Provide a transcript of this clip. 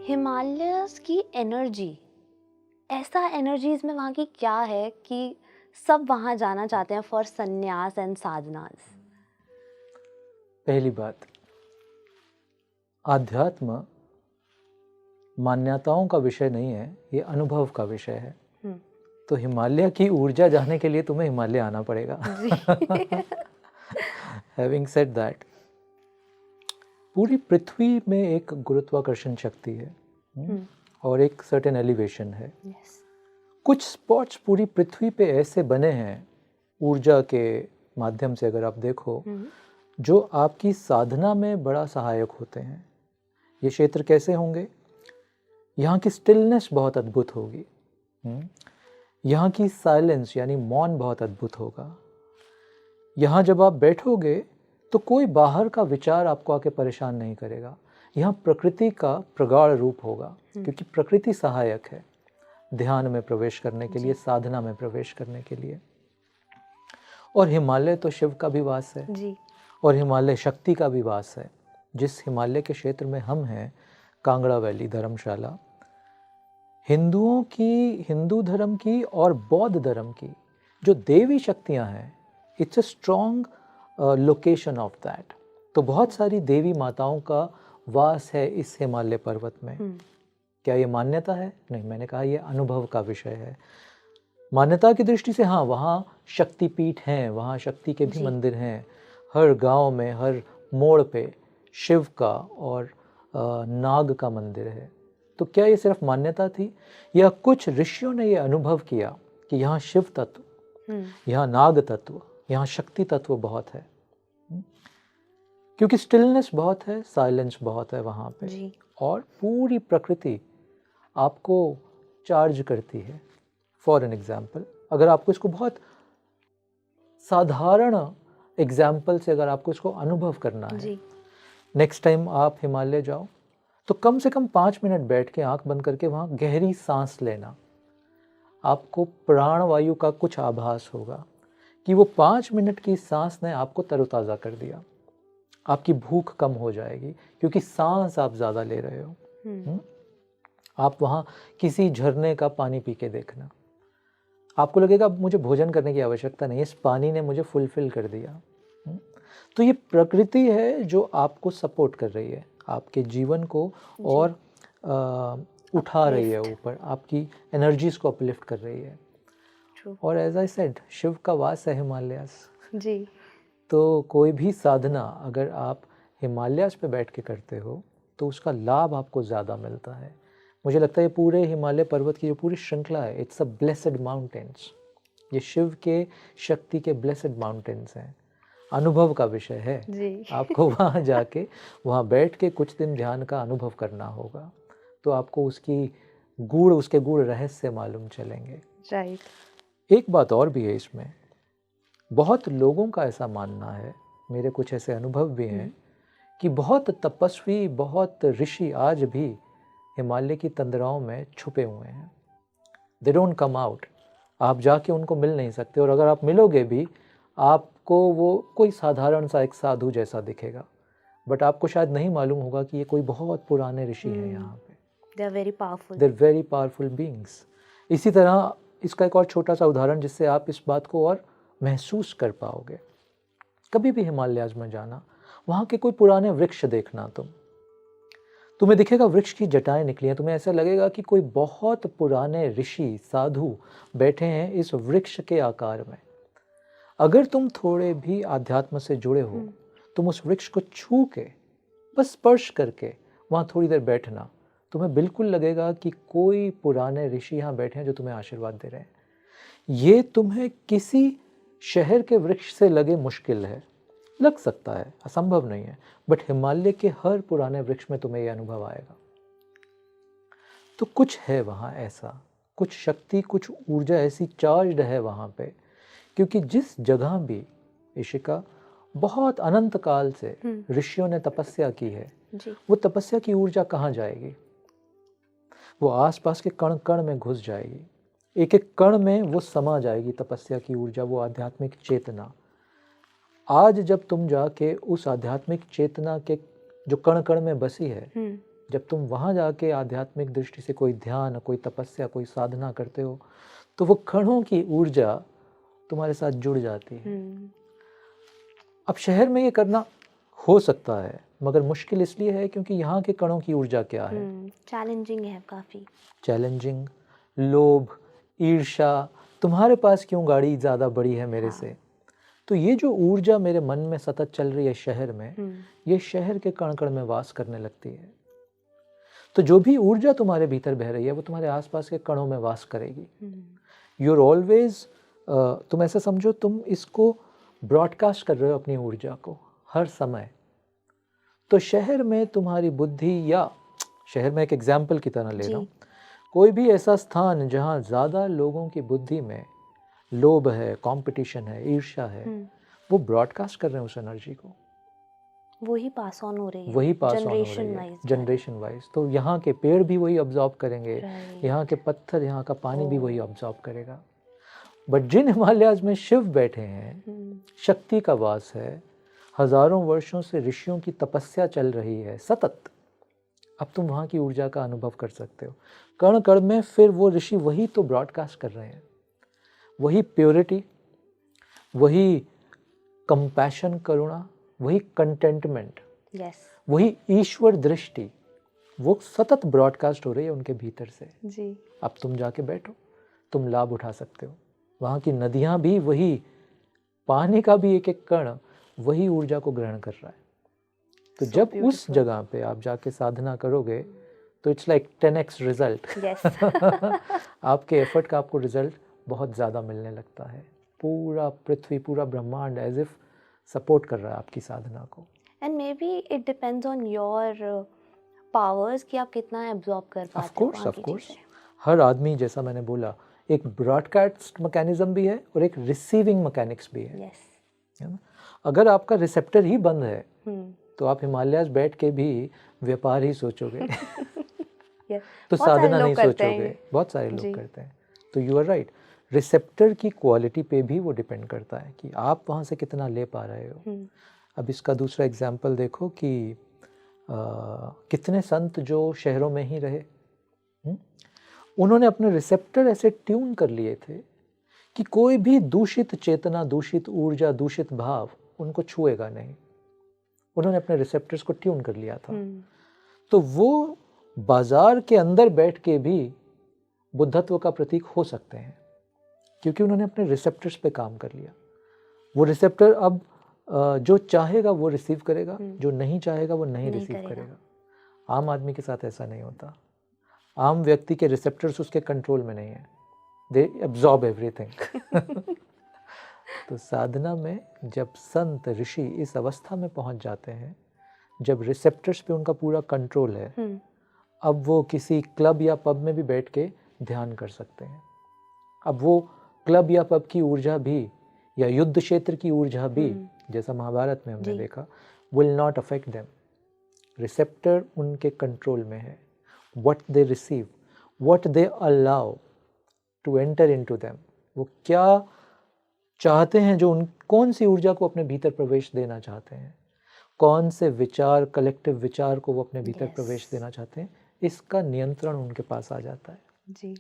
Himalayas की energy, ऐसा energies में वहाँ की क्या है कि सब वहाँ जाना चाहते हैं फॉर संन्यास एंड साधनास? पहली बात, आध्यात्म मान्यताओं का विषय नहीं है, ये अनुभव का विषय है। तो हिमालय की ऊर्जा जाने के लिए तुम्हें हिमालय आना पड़ेगा। जी। हैविंग सेड दैट, पूरी पृथ्वी में एक गुरुत्वाकर्षण शक्ति है और एक सर्टेन एलिवेशन है। yes. कुछ स्पॉट्स पूरी पृथ्वी पे ऐसे बने हैं ऊर्जा के माध्यम से, अगर आप देखो, जो आपकी साधना में बड़ा सहायक होते हैं। ये क्षेत्र कैसे होंगे? यहाँ की स्टिलनेस बहुत अद्भुत होगी, यहाँ की साइलेंस यानी मौन बहुत अद्भुत होगा। यहाँ जब आप बैठोगे तो कोई बाहर का विचार आपको आके परेशान नहीं करेगा। यहाँ प्रकृति का प्रगाढ़ रूप होगा, क्योंकि प्रकृति सहायक है ध्यान में प्रवेश करने के लिए, साधना में प्रवेश करने के लिए। और हिमालय तो शिव का भी वास है जी। और हिमालय शक्ति का भी वास है। जिस हिमालय के क्षेत्र में हम हैं, कांगड़ा वैली, धर्मशाला, हिंदुओं की, हिंदू धर्म की और बौद्ध धर्म की जो देवी शक्तियां हैं, it's a strong location of that. तो बहुत सारी देवी माताओं का वास है इस हिमालय पर्वत में। क्या ये मान्यता है? नहीं, मैंने कहा ये अनुभव का विषय है। मान्यता की दृष्टि से हाँ, वहाँ शक्तिपीठ हैं, वहाँ शक्ति के भी मंदिर हैं। हर गांव में, हर मोड़ पे शिव का और नाग का मंदिर है। तो क्या ये सिर्फ मान्यता थी, या कुछ ऋषियों ने ये अनुभव किया कि यहाँ शिव तत्व, यहाँ नाग तत्व, यहाँ शक्ति तत्व बहुत है? क्योंकि स्टिलनेस बहुत है, साइलेंस बहुत है वहाँ पे जी। और पूरी प्रकृति आपको चार्ज करती है। फॉर एन एग्जाम्पल, अगर आपको इसको बहुत साधारण एग्जाम्पल से अगर आपको इसको अनुभव करना है, नेक्स्ट टाइम आप हिमालय जाओ तो कम से कम 5 मिनट बैठ के आंख बंद करके वहाँ गहरी सांस लेना। आपको प्राणवायु का कुछ आभास होगा कि वो 5 मिनट की सांस ने आपको तरोताज़ा कर दिया। आपकी भूख कम हो जाएगी क्योंकि सांस आप ज़्यादा ले रहे हो। आप वहाँ किसी झरने का पानी पी के देखना, आपको लगेगा मुझे भोजन करने की आवश्यकता नहीं, इस पानी ने मुझे फुलफिल कर दिया। तो ये प्रकृति है जो आपको सपोर्ट कर रही है, आपके जीवन को और उठा रही है ऊपर, आपकी एनर्जीज को अपलिफ्ट कर रही है। और एज आई सेड, शिव का वास है हिमालयास जी। तो कोई भी साधना अगर आप हिमालयास पे बैठ के करते हो तो उसका लाभ आपको ज़्यादा मिलता है। मुझे लगता है ये पूरे हिमालय पर्वत की जो पूरी श्रृंखला है, इट्स अ ब्लेसेड माउंटेन्स। ये शिव के शक्ति के ब्लेसेड माउंटेन्स हैं। अनुभव का विषय है जी। आपको वहाँ जाके, वहाँ बैठ के कुछ दिन ध्यान का अनुभव करना होगा, तो आपको उसके गूढ़ रहस्य मालूम चलेंगे। राइट। एक बात और भी है इसमें, बहुत लोगों का ऐसा मानना है, मेरे कुछ ऐसे अनुभव भी हैं कि बहुत तपस्वी, बहुत ऋषि आज भी हिमालय की तंद्राओं में छुपे हुए हैं। They don't come out. आप जाके उनको मिल नहीं सकते, और अगर आप मिलोगे भी, आपको वो कोई साधारण सा एक साधु जैसा दिखेगा, बट आपको शायद नहीं मालूम होगा कि ये कोई बहुत पुराने ऋषि हैं यहाँ पे। They are very powerful, they are very powerful beings. इसी तरह इसका एक और छोटा सा उदाहरण जिससे आप इस बात को और महसूस कर पाओगे, कभी भी हिमालयाज में जाना, वहाँ के कोई पुराने वृक्ष देखना, तुम्हें दिखेगा वृक्ष की जटाएं निकली हैं, तुम्हें ऐसा लगेगा कि कोई बहुत पुराने ऋषि साधु बैठे हैं इस वृक्ष के आकार में। अगर तुम थोड़े भी आध्यात्म से जुड़े हो, तुम उस वृक्ष को छू के, बस स्पर्श करके वहाँ थोड़ी देर बैठना, तुम्हें बिल्कुल लगेगा कि कोई पुराने ऋषि यहाँ बैठे हैं जो तुम्हें आशीर्वाद दे रहे हैं। ये तुम्हें किसी शहर के वृक्ष से लगे मुश्किल है, लग सकता है, असंभव नहीं है, बट हिमालय के हर पुराने वृक्ष में तुम्हें यह अनुभव आएगा। तो कुछ है वहाँ ऐसा, कुछ शक्ति, कुछ ऊर्जा ऐसी चार्ज्ड है वहाँ पे, क्योंकि जिस जगह भी इशिका बहुत अनंत काल से ऋषियों ने तपस्या की है, वो तपस्या की ऊर्जा कहाँ जाएगी? वो आसपास के कण कण में घुस जाएगी, एक एक कण में वो समा जाएगी तपस्या की ऊर्जा, वो आध्यात्मिक चेतना। आज जब तुम जाके उस आध्यात्मिक चेतना के जो कण कण में बसी है, जब तुम वहाँ जाके आध्यात्मिक दृष्टि से कोई ध्यान, कोई तपस्या, कोई साधना करते हो, तो वो कणों की ऊर्जा तुम्हारे साथ जुड़ जाती है। अब शहर में ये करना हो सकता है, मगर मुश्किल इसलिए है क्योंकि यहाँ के कणों की ऊर्जा क्या है? चैलेंजिंग है काफ़ी। चैलेंजिंग, लोभ, ईर्ष्या, तुम्हारे पास क्यों गाड़ी ज़्यादा बड़ी है मेरे से। तो ये जो ऊर्जा मेरे मन में सतत चल रही है शहर में, ये शहर के कण कण में वास करने लगती है। तो जो भी ऊर्जा तुम्हारे भीतर बह रही है वो तुम्हारे आसपास के कणों में वास करेगी। यूर ऑलवेज, तुम ऐसा समझो तुम इसको ब्रॉडकास्ट कर रहे हो अपनी ऊर्जा को हर समय। तो शहर में तुम्हारी बुद्धि, या शहर में एक एग्जाम्पल की तरह ले रहा हूँ, कोई भी ऐसा स्थान जहाँ ज़्यादा लोगों की बुद्धि में लोभ है, कंपटीशन है, ईर्ष्या है, वो ब्रॉडकास्ट कर रहे हैं उस एनर्जी को, वही पास ऑन हो रही है, वही पास ऑन हो रही है जनरेशन वाइज। तो यहाँ के पेड़ भी वही ऑब्जॉर्व करेंगे, यहाँ के पत्थर, यहाँ का पानी भी वही ऑब्जॉर्व करेगा। बट जिन हिमालयाज में शिव बैठे हैं, शक्ति का वास है, हजारों वर्षों से ऋषियों की तपस्या चल रही है सतत, अब तुम वहाँ की ऊर्जा का अनुभव कर सकते हो। कण कण में फिर वो ऋषि वही तो ब्रॉडकास्ट कर रहे हैं, वही प्योरिटी, वही कंपैशन, करुणा, वही कंटेंटमेंट, वही ईश्वर दृष्टि, वो सतत ब्रॉडकास्ट हो रही है उनके भीतर से जी। अब तुम जाके बैठो, तुम लाभ उठा सकते हो। वहाँ की नदियाँ भी वही, पानी का भी एक एक कण वही ऊर्जा को ग्रहण कर रहा है। तो जब उस जगह पे आप जाके साधना करोगे तो इट्स लाइक 10x रिजल्ट। आपके एफर्ट का आपको रिजल्ट बहुत ज़्यादा मिलने लगता है। पूरा पृथ्वी, पूरा ब्रह्मांड एज इफ सपोर्ट कर रहा है आपकी साधना को। And may be it depends on your powers कि आप कितना एब्जॉर्ब कर पाते हो। ऑफ कोर्स हर आदमी, जैसा मैंने बोला, एक ब्रॉडकास्ट मैकेनिज्म भी है और एक रिसीविंग मैकेनिक्स भी है। है ना? अगर आपका रिसेप्टर ही बंद है तो आप हिमालयाज बैठ के भी व्यापार ही सोचोगे तो साधना नहीं सोचोगे। बहुत सारे लोग करते हैं। तो यू आर राइट, रिसेप्टर की क्वालिटी पे भी वो डिपेंड करता है कि आप वहाँ से कितना ले पा रहे हो। अब इसका दूसरा एग्जाम्पल देखो कि कितने संत जो शहरों में ही रहे, उन्होंने अपने रिसेप्टर ऐसे ट्यून कर लिए थे कि कोई भी दूषित चेतना, दूषित ऊर्जा, दूषित भाव उनको छुएगा नहीं। उन्होंने अपने रिसेप्टर्स को ट्यून कर लिया था। तो वो बाजार के अंदर बैठ के भी बुद्धत्व का प्रतीक हो सकते हैं क्योंकि उन्होंने अपने रिसेप्टर्स पे काम कर लिया। वो रिसेप्टर अब जो चाहेगा वो रिसीव करेगा, जो नहीं चाहेगा वो नहीं रिसीव करेगा। आम आदमी के साथ ऐसा नहीं होता। आम व्यक्ति के रिसेप्टर्स उसके कंट्रोल में नहीं है, दे एब्जॉर्ब एवरीथिंग। तो साधना में जब संत ऋषि इस अवस्था में पहुंच जाते हैं, जब रिसेप्टर्स पे उनका पूरा कंट्रोल है, अब वो किसी क्लब या पब में भी बैठ के ध्यान कर सकते हैं। अब वो क्लब या पब की ऊर्जा भी या युद्ध क्षेत्र की ऊर्जा भी, जैसा महाभारत में हमने देखा, will not affect them. Receptor उनके कंट्रोल में है। What they receive, what they allow to enter into them, वो क्या चाहते हैं, जो उन कौन सी ऊर्जा को अपने भीतर प्रवेश देना चाहते हैं, कौन से विचार, कलेक्टिव विचार को वो अपने भीतर प्रवेश देना चाहते हैं, इसका नियंत्रण उनके पास आ जाता है जी।